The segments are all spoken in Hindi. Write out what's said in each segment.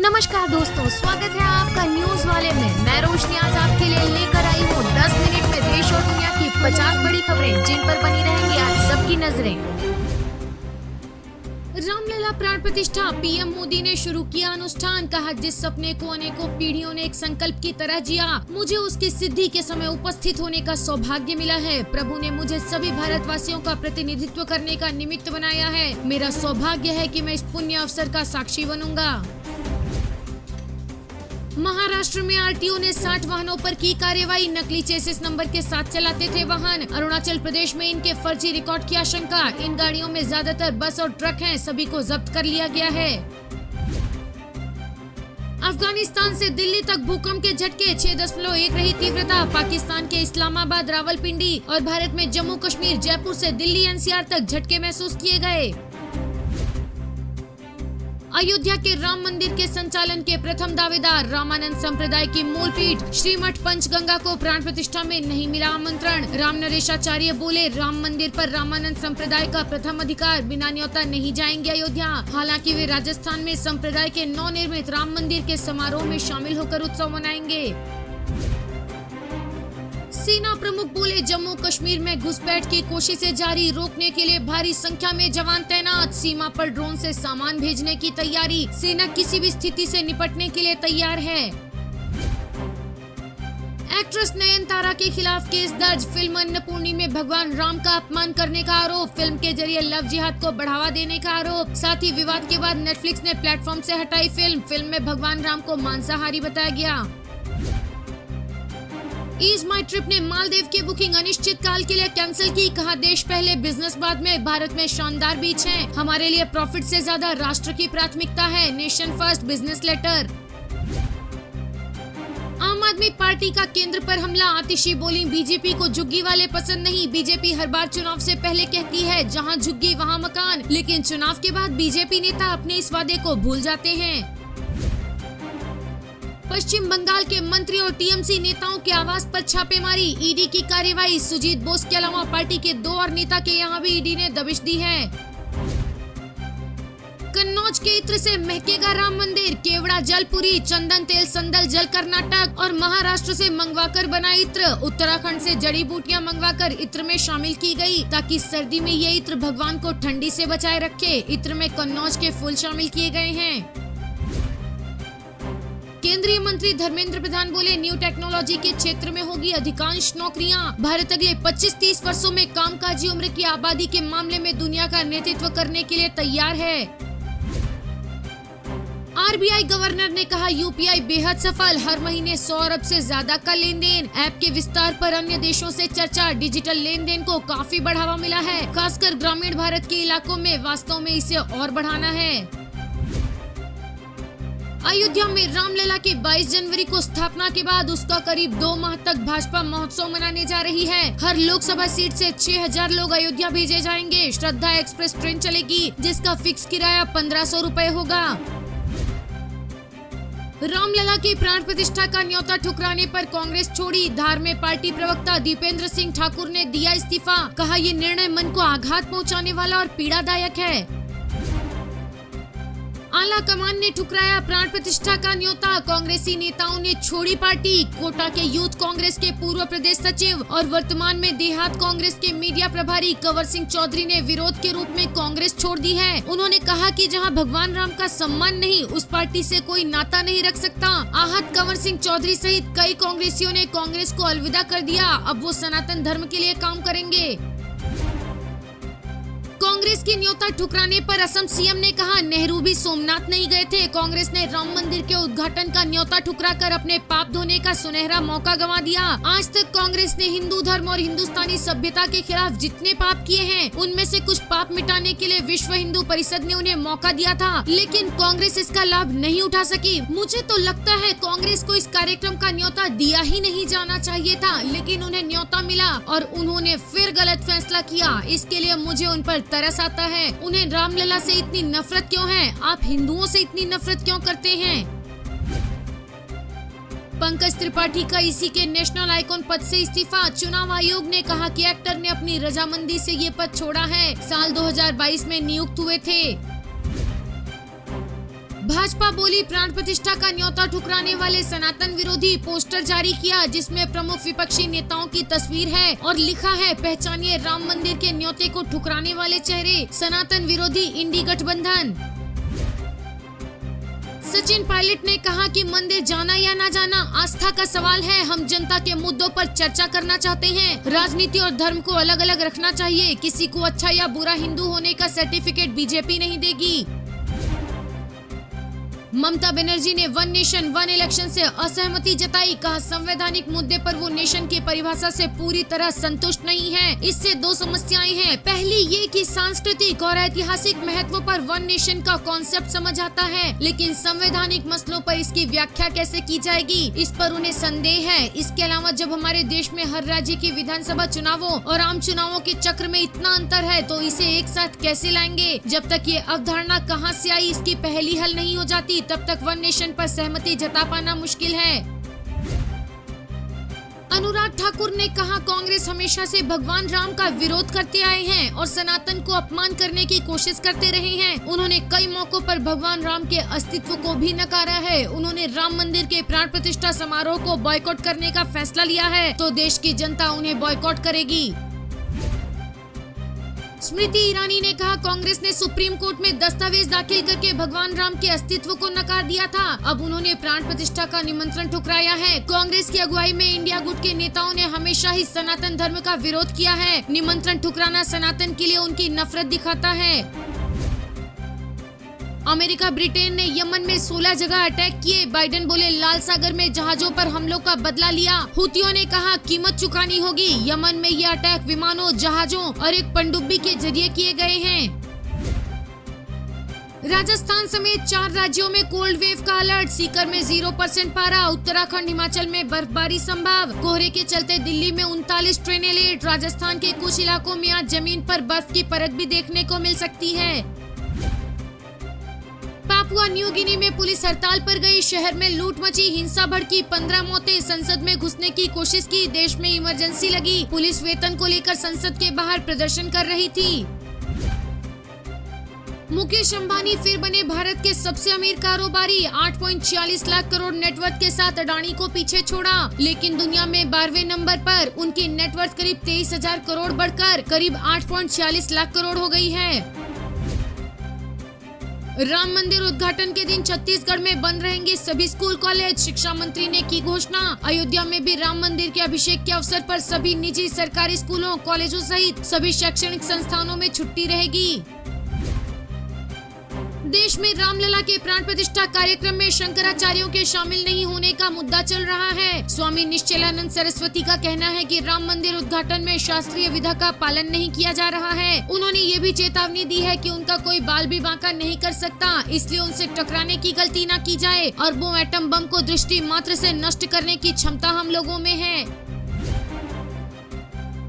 नमस्कार दोस्तों, स्वागत है आपका न्यूज वाले में। मैं रोशनी आज आपके लिए लेकर आई हूँ 10 मिनट में देश और दुनिया की 50 बड़ी खबरें जिन पर बनी रहेंगी आज सबकी नजरें। रामलला प्राण प्रतिष्ठा, पीएम मोदी ने शुरू किया अनुष्ठान। कहा, जिस सपने को अनेकों पीढ़ियों ने एक संकल्प की तरह जिया, मुझे उसकी सिद्धि के समय उपस्थित होने का सौभाग्य मिला है। प्रभु ने मुझे सभी भारतवासियों का प्रतिनिधित्व करने का निमित्त बनाया है। मेरा सौभाग्य है कि मैं इस पुण्य अवसर का साक्षी बनूंगा। महाराष्ट्र में आरटीओ ने 60 वाहनों पर की कार्रवाई। नकली चेसिस नंबर के साथ चलाते थे वाहन। अरुणाचल प्रदेश में इनके फर्जी रिकॉर्ड की आशंका। इन गाड़ियों में ज्यादातर बस और ट्रक हैं, सभी को जब्त कर लिया गया है। अफगानिस्तान से दिल्ली तक भूकंप के झटके, 6.1 रही तीव्रता। पाकिस्तान के इस्लामाबाद, रावलपिंडी और भारत में जम्मू कश्मीर, जयपुर से दिल्ली एनसीआर तक झटके महसूस किए गए। अयोध्या के राम मंदिर के संचालन के प्रथम दावेदार रामानंद संप्रदाय की मूलपीठ श्रीमठ पंचगंगा को प्राण प्रतिष्ठा में नहीं मिला आमंत्रण। राम नरेशाचार्य बोले, राम मंदिर पर रामानंद संप्रदाय का प्रथम अधिकार, बिना न्योता नहीं जाएंगे अयोध्या। हालांकि वे राजस्थान में संप्रदाय के नवनिर्मित राम मंदिर के समारोह में शामिल होकर उत्सव मनाएंगे। सेना प्रमुख बोले, जम्मू कश्मीर में घुसपैठ की कोशिशें जारी, रोकने के लिए भारी संख्या में जवान तैनात। सीमा पर ड्रोन से सामान भेजने की तैयारी, सेना किसी भी स्थिति से निपटने के लिए तैयार है। एक्ट्रेस नयनतारा के खिलाफ केस दर्ज। फिल्म अन्नपूर्णी में भगवान राम का अपमान करने का आरोप, फिल्म के जरिए लव जिहाद को बढ़ावा देने का आरोप। साथ ही विवाद के बाद नेटफ्लिक्स ने प्लेटफॉर्म से हटाई फिल्म में भगवान राम को मांसाहारी बताया गया। ईज माई ट्रिप ने मालदीव की बुकिंग अनिश्चित काल के लिए कैंसिल की। कहा, देश पहले बिजनेस बाद में, भारत में शानदार बीच है। हमारे लिए प्रॉफिट से ज्यादा राष्ट्र की प्राथमिकता है। Nation first business letter. Aam Aadmi party का केंद्र पर हमला, आतिशी बोली, बीजेपी को झुग्गी वाले पसंद नहीं। बीजेपी हर बार चुनाव से पहले कहती है जहां झुग्गी वहां मकान, लेकिन चुनाव के बाद बीजेपी नेता अपने इस वादे को भूल जाते हैं। पश्चिम बंगाल के मंत्री और टीएमसी नेताओं के आवास पर छापेमारी, ईडी की कार्रवाई। सुजीत बोस के अलावा पार्टी के 2 और नेता के यहां भी ईडी ने दबिश दी है। कन्नौज के इत्र से महकेगा राम मंदिर, केवड़ा जलपुरी, चंदन तेल संदल जल कर्नाटक और महाराष्ट्र से मंगवाकर बना इत्र। उत्तराखंड से जड़ी बूटियां मंगवाकर इत्र में शामिल की गई, ताकि सर्दी में ये इत्र भगवान को ठंडी से बचाए रखे। इत्र में कन्नौज के फूल शामिल किए गए हैं। केंद्रीय मंत्री धर्मेंद्र प्रधान बोले, न्यू टेक्नोलॉजी के क्षेत्र में होगी अधिकांश नौकरियां। भारत अगले 25-30 वर्षों में कामकाजी उम्र की आबादी के मामले में दुनिया का नेतृत्व करने के लिए तैयार है। आरबीआई गवर्नर ने कहा, यूपीआई बेहद सफल, हर महीने 100 अरब से ज्यादा का लेन देन। ऐप के विस्तार पर अन्य देशों से चर्चा, डिजिटल लेन देन को काफी बढ़ावा मिला है, खासकर ग्रामीण भारत के इलाकों में। वास्तव में इसे और बढ़ाना है। अयोध्या में रामलला की 22 जनवरी को स्थापना के बाद उसका करीब 2 माह तक भाजपा महोत्सव मनाने जा रही है। हर लोकसभा सीट से 6000 लोग अयोध्या भेजे जाएंगे। श्रद्धा एक्सप्रेस ट्रेन चलेगी, जिसका फिक्स किराया 1500 रुपए होगा। रामलला की प्राण प्रतिष्ठा का न्योता ठुकराने पर कांग्रेस छोड़ी, धार में पार्टी प्रवक्ता दीपेंद्र सिंह ठाकुर ने दिया इस्तीफा। कहा, ये निर्णय मन को आघात पहुंचाने वाला और पीड़ादायक है। आला कमान ने ठुकराया प्राण प्रतिष्ठा का न्योता, कांग्रेसी नेताओं ने छोड़ी पार्टी। कोटा के यूथ कांग्रेस के पूर्व प्रदेश सचिव और वर्तमान में देहात कांग्रेस के मीडिया प्रभारी कंवर सिंह चौधरी ने विरोध के रूप में कांग्रेस छोड़ दी है। उन्होंने कहा कि जहां भगवान राम का सम्मान नहीं, उस पार्टी से कोई नाता नहीं रख सकता। आहत कंवर सिंह चौधरी सहित कई कांग्रेसियों ने कांग्रेस को अलविदा कर दिया। अब वो सनातन धर्म के लिए काम करेंगे। कांग्रेस की न्योता ठुकराने पर असम सीएम ने कहा, नेहरू भी सोमनाथ नहीं गए थे। कांग्रेस ने राम मंदिर के उद्घाटन का न्योता ठुकराकर अपने पाप धोने का सुनहरा मौका गंवा दिया। आज तक कांग्रेस ने हिंदू धर्म और हिंदुस्तानी सभ्यता के खिलाफ जितने पाप किए हैं, उनमें से कुछ पाप मिटाने के लिए विश्व हिंदू परिषद ने उन्हें मौका दिया था, लेकिन कांग्रेस इसका लाभ नहीं उठा सकी। मुझे तो लगता है कांग्रेस को इस कार्यक्रम का न्योता दिया ही नहीं जाना चाहिए था, लेकिन उन्हें न्योता मिला और उन्होंने फिर गलत फैसला किया। इसके लिए मुझे उन पर तरस आता है। उन्हें रामलला से इतनी नफरत क्यों है? आप हिंदुओं से इतनी नफरत क्यों करते हैं? पंकज त्रिपाठी का इसी के नेशनल आइकॉन पद से इस्तीफा। चुनाव आयोग ने कहा कि एक्टर ने अपनी रजामंदी से ये पद छोड़ा है। साल 2022 में नियुक्त हुए थे। भाजपा बोली प्राण प्रतिष्ठा का न्योता ठुकराने वाले सनातन विरोधी पोस्टर जारी किया, जिसमें प्रमुख विपक्षी नेताओं की तस्वीर है और लिखा है, पहचानिए राम मंदिर के न्योते को ठुकराने वाले चेहरे, सनातन विरोधी इंडी गठबंधन। सचिन पायलट ने कहा कि मंदिर जाना या ना जाना आस्था का सवाल है। हम जनता के मुद्दों पर चर्चा करना चाहते हैं। राजनीति और धर्म को अलग अलग रखना चाहिए। किसी को अच्छा या बुरा हिंदू होने का सर्टिफिकेट बीजेपी नहीं देगी। ममता बनर्जी ने वन नेशन वन इलेक्शन से असहमति जताई। कहा, संवैधानिक मुद्दे पर वो नेशन की परिभाषा से पूरी तरह संतुष्ट नहीं है। इससे दो समस्याएं हैं। पहली ये कि सांस्कृतिक और ऐतिहासिक महत्व पर वन नेशन का कॉन्सेप्ट समझ आता है, लेकिन संवैधानिक मसलों पर इसकी व्याख्या कैसे की जाएगी, इस पर उन्हें संदेह है। इसके अलावा जब हमारे देश में हर राज्य की विधानसभा चुनावों और आम चुनावों के चक्र में इतना अंतर है, तो इसे एक साथ कैसे लाएंगे। जब तक ये अवधारणा कहां से आई, इसकी पहली हल नहीं हो जाती, तब तक वन नेशन पर सहमति जता पाना मुश्किल है। अनुराग ठाकुर ने कहा, कांग्रेस हमेशा से भगवान राम का विरोध करते आए हैं और सनातन को अपमान करने की कोशिश करते रहे हैं। उन्होंने कई मौकों पर भगवान राम के अस्तित्व को भी नकारा है। उन्होंने राम मंदिर के प्राण प्रतिष्ठा समारोह को बॉयकॉट करने का फैसला लिया है, तो देश की जनता उन्हें बॉयकॉट करेगी। स्मृति ईरानी ने कहा, कांग्रेस ने सुप्रीम कोर्ट में दस्तावेज दाखिल करके भगवान राम के अस्तित्व को नकार दिया था। अब उन्होंने प्राण प्रतिष्ठा का निमंत्रण ठुकराया है। कांग्रेस की अगुवाई में इंडिया गुट के नेताओं ने हमेशा ही सनातन धर्म का विरोध किया है। निमंत्रण ठुकराना सनातन के लिए उनकी नफरत दिखाता है। अमेरिका ब्रिटेन ने यमन में 16 जगह अटैक किए। बाइडेन बोले, लाल सागर में जहाजों पर हमलों का बदला लिया। हुतियों ने कहा, कीमत चुकानी होगी। यमन में ये अटैक विमानों, जहाजों और एक पनडुब्बी के जरिए किए गए हैं। राजस्थान समेत 4 राज्यों में कोल्ड वेव का अलर्ट। सीकर में 0% पारा। उत्तराखंड, हिमाचल में बर्फबारी संभव। कोहरे के चलते दिल्ली में 39 ट्रेनें लेट। राजस्थान के कुछ इलाकों में आज जमीन पर बर्फ की परत भी देखने को मिल सकती है। पापुआ न्यू गिनी में पुलिस हड़ताल पर गई। शहर में लूट मची, हिंसा भड़की, 15 मौतें। संसद में घुसने की कोशिश की। देश में इमरजेंसी लगी। पुलिस वेतन को लेकर संसद के बाहर प्रदर्शन कर रही थी। मुकेश अंबानी फिर बने भारत के सबसे अमीर कारोबारी। 8.46 लाख करोड़ नेटवर्थ के साथ अडानी को पीछे छोड़ा, लेकिन दुनिया में 12वें नंबर पर उनकी नेटवर्थ करीब 23,000 करोड़ बढ़कर करीब 8.46 लाख करोड़ हो गई है। राम मंदिर उद्घाटन के दिन छत्तीसगढ़ में बंद रहेंगे सभी स्कूल कॉलेज। शिक्षा मंत्री ने की घोषणा। अयोध्या में भी राम मंदिर के अभिषेक के अवसर पर सभी निजी सरकारी स्कूलों, कॉलेजों सहित सभी शैक्षणिक संस्थानों में छुट्टी रहेगी। देश में रामलला के प्राण प्रतिष्ठा कार्यक्रम में शंकराचार्यों के शामिल नहीं होने का मुद्दा चल रहा है। स्वामी निश्चलानंद सरस्वती का कहना है कि राम मंदिर उद्घाटन में शास्त्रीय विधा का पालन नहीं किया जा रहा है। उन्होंने ये भी चेतावनी दी है कि उनका कोई बाल भी बांका नहीं कर सकता, इसलिए उनसे टकराने की गलती न की जाए। अरबों एटम बम को दृष्टि मात्र से नष्ट करने की क्षमता हम लोगों में है।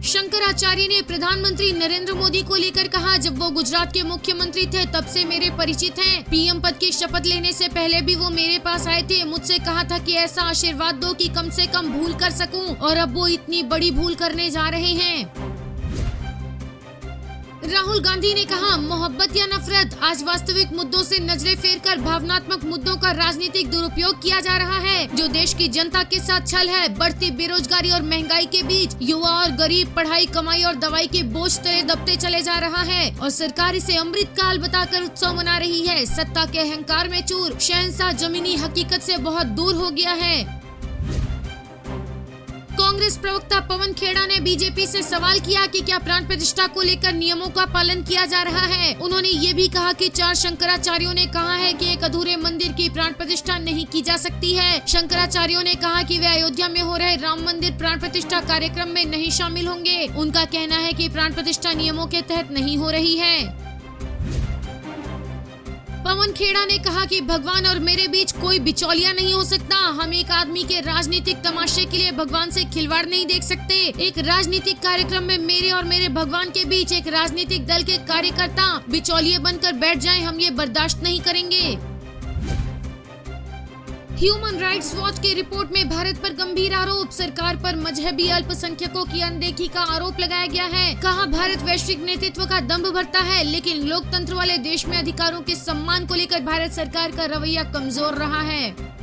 शंकराचार्य ने प्रधानमंत्री नरेंद्र मोदी को लेकर कहा, जब वो गुजरात के मुख्यमंत्री थे तब से मेरे परिचित हैं। पीएम पद की शपथ लेने से पहले भी वो मेरे पास आए थे। मुझसे कहा था कि ऐसा आशीर्वाद दो कि कम से कम भूल कर सकूं, और अब वो इतनी बड़ी भूल करने जा रहे हैं। राहुल गांधी ने कहा, मोहब्बत या नफरत, आज वास्तविक मुद्दों से नजरें फेरकर भावनात्मक मुद्दों का राजनीतिक दुरुपयोग किया जा रहा है, जो देश की जनता के साथ छल है। बढ़ती बेरोजगारी और महंगाई के बीच युवा और गरीब पढ़ाई, कमाई और दवाई के बोझ तले दबते चले जा रहा है, और सरकार इसे अमृत काल बताकर उत्सव मना रही है। सत्ता के अहंकार में चूर शहंशाह जमीनी हकीकत से बहुत दूर हो गया है। कांग्रेस प्रवक्ता पवन खेड़ा ने बीजेपी से सवाल किया कि क्या प्राण प्रतिष्ठा को लेकर नियमों का पालन किया जा रहा है। उन्होंने ये भी कहा कि 4 शंकराचार्यों ने कहा है कि एक अधूरे मंदिर की प्राण प्रतिष्ठा नहीं की जा सकती है। शंकराचार्यों ने कहा कि वे अयोध्या में हो रहे राम मंदिर प्राण प्रतिष्ठा कार्यक्रम में नहीं शामिल होंगे। उनका कहना है कि प्राण प्रतिष्ठा नियमों के तहत नहीं हो रही है। पवन खेड़ा ने कहा कि भगवान और मेरे बीच कोई बिचौलिया नहीं हो सकता। हम एक आदमी के राजनीतिक तमाशे के लिए भगवान से खिलवाड़ नहीं देख सकते। एक राजनीतिक कार्यक्रम में मेरे और मेरे भगवान के बीच एक राजनीतिक दल के कार्यकर्ता बिचौलिए बनकर बैठ जाएं, हम ये बर्दाश्त नहीं करेंगे। ह्यूमन राइट्स वॉच की रिपोर्ट में भारत पर गंभीर आरोप, सरकार पर मजहबी अल्पसंख्यकों की अनदेखी का आरोप लगाया गया है। कहा भारत वैश्विक नेतृत्व का दंभ भरता है, लेकिन लोकतंत्र वाले देश में अधिकारों के सम्मान को लेकर भारत सरकार का रवैया कमजोर रहा है।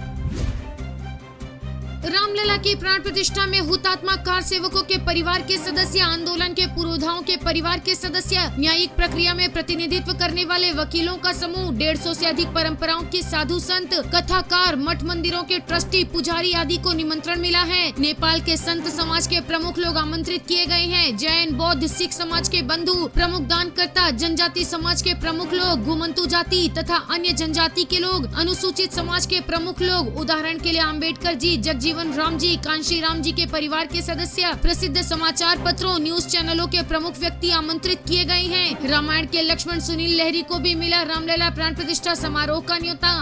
रामलला की प्राण प्रतिष्ठा में हुतात्मा कार सेवकों के परिवार के सदस्य, आंदोलन के पुरोधाओं के परिवार के सदस्य, न्यायिक प्रक्रिया में प्रतिनिधित्व करने वाले वकीलों का समूह, 150 से अधिक परंपराओं के साधु संत, कथाकार, मठ मंदिरों के ट्रस्टी, पुजारी आदि को निमंत्रण मिला है। नेपाल के संत समाज के प्रमुख लोग आमंत्रित किए गए हैं। जैन, बौद्ध, सिख समाज के बंधु, प्रमुख दानकर्ता, जनजाति समाज के प्रमुख लोग, घुमंतु जाति तथा अन्य जनजाति के लोग, अनुसूचित समाज के प्रमुख लोग, उदाहरण के लिए अम्बेडकर जी, जगजीवन राम जी, कांशी राम जी के परिवार के सदस्य, प्रसिद्ध समाचार पत्रों, न्यूज चैनलों के प्रमुख व्यक्ति आमंत्रित किए गए हैं। रामायण के लक्ष्मण सुनील लहरी को भी मिला रामलला प्राण प्रतिष्ठा समारोह का न्योता।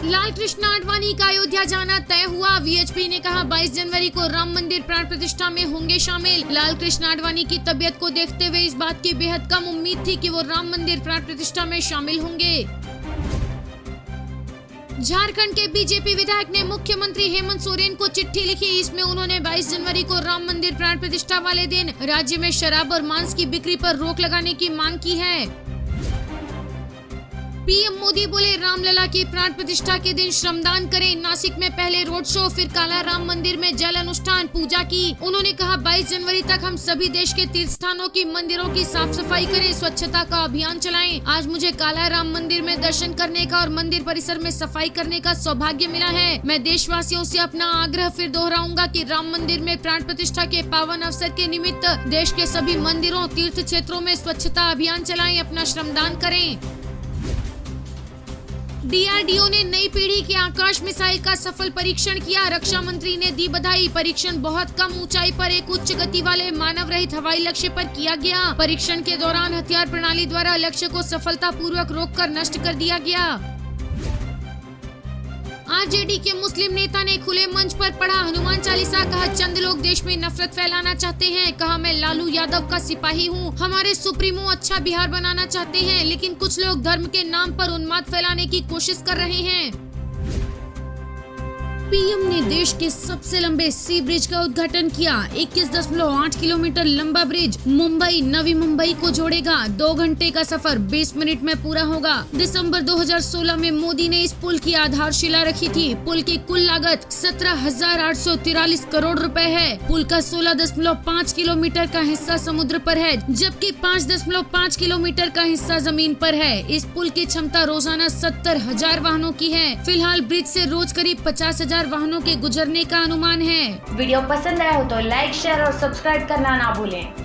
लाल कृष्ण आडवाणी का अयोध्या जाना तय हुआ। वीएचपी ने कहा 22 जनवरी को राम मंदिर प्राण प्रतिष्ठा में होंगे शामिल। लाल कृष्ण आडवाणी की तबीयत को देखते हुए इस बात की बेहद कम उम्मीद थी कि वो राम मंदिर प्राण प्रतिष्ठा में शामिल होंगे। झारखंड के बीजेपी विधायक ने मुख्यमंत्री हेमंत सोरेन को चिट्ठी लिखी। इसमें उन्होंने 22 जनवरी को राम मंदिर प्राण प्रतिष्ठा वाले दिन राज्य में शराब और मांस की बिक्री पर रोक लगाने की मांग की है। पीएम मोदी बोले रामलला की प्राण प्रतिष्ठा के दिन श्रमदान करें। नासिक में पहले रोड शो, फिर काला राम मंदिर में जल अनुष्ठान, पूजा की। उन्होंने कहा 22 जनवरी तक हम सभी देश के तीर्थ स्थानों की मंदिरों की साफ सफाई करें, स्वच्छता का अभियान चलाएं। आज मुझे काला राम मंदिर में दर्शन करने का और मंदिर परिसर में सफाई करने का सौभाग्य मिला है। मैं देशवासियों से अपना आग्रह फिर दोहराऊंगा कि राम मंदिर में प्राण प्रतिष्ठा के पावन अवसर के निमित्त देश के सभी मंदिरों, तीर्थ क्षेत्रों में स्वच्छता अभियान चलाएं, अपना श्रमदान करें। डीआरडीओ ने नई पीढ़ी के आकाश मिसाइल का सफल परीक्षण किया। रक्षा मंत्री ने दी बधाई। परीक्षण बहुत कम ऊंचाई पर एक उच्च गति वाले मानव रहित हवाई लक्ष्य पर किया गया। परीक्षण के दौरान हथियार प्रणाली द्वारा लक्ष्य को सफलतापूर्वक रोककर नष्ट कर दिया गया। आरजेडी के मुस्लिम नेता ने खुले मंच पर पढ़ा हनुमान चालीसा। कहा चंद लोग देश में नफरत फैलाना चाहते हैं। कहा मैं लालू यादव का सिपाही हूँ। हमारे सुप्रीमो अच्छा बिहार बनाना चाहते हैं, लेकिन कुछ लोग धर्म के नाम पर उन्माद फैलाने की कोशिश कर रहे हैं। पीएम ने देश के सबसे लंबे सी ब्रिज का उद्घाटन किया। 21.8 किलोमीटर लंबा ब्रिज मुंबई नवी मुंबई को जोड़ेगा। 2 घंटे का सफर 20 मिनट में पूरा होगा। दिसंबर 2016 में मोदी ने इस पुल की आधारशिला रखी थी। पुल की कुल लागत 17,843 करोड़ रुपए है। पुल का 16.5 किलोमीटर का हिस्सा समुद्र पर है, जबकि 5.5 किलोमीटर का हिस्सा जमीन पर है। इस पुल की क्षमता रोजाना 70,000 वाहनों की है। फिलहाल ब्रिज से रोज करीब 50,000 वाहनों के गुजरने का अनुमान है। वीडियो पसंद आया हो तो लाइक, शेयर और सब्सक्राइब करना ना भूलें।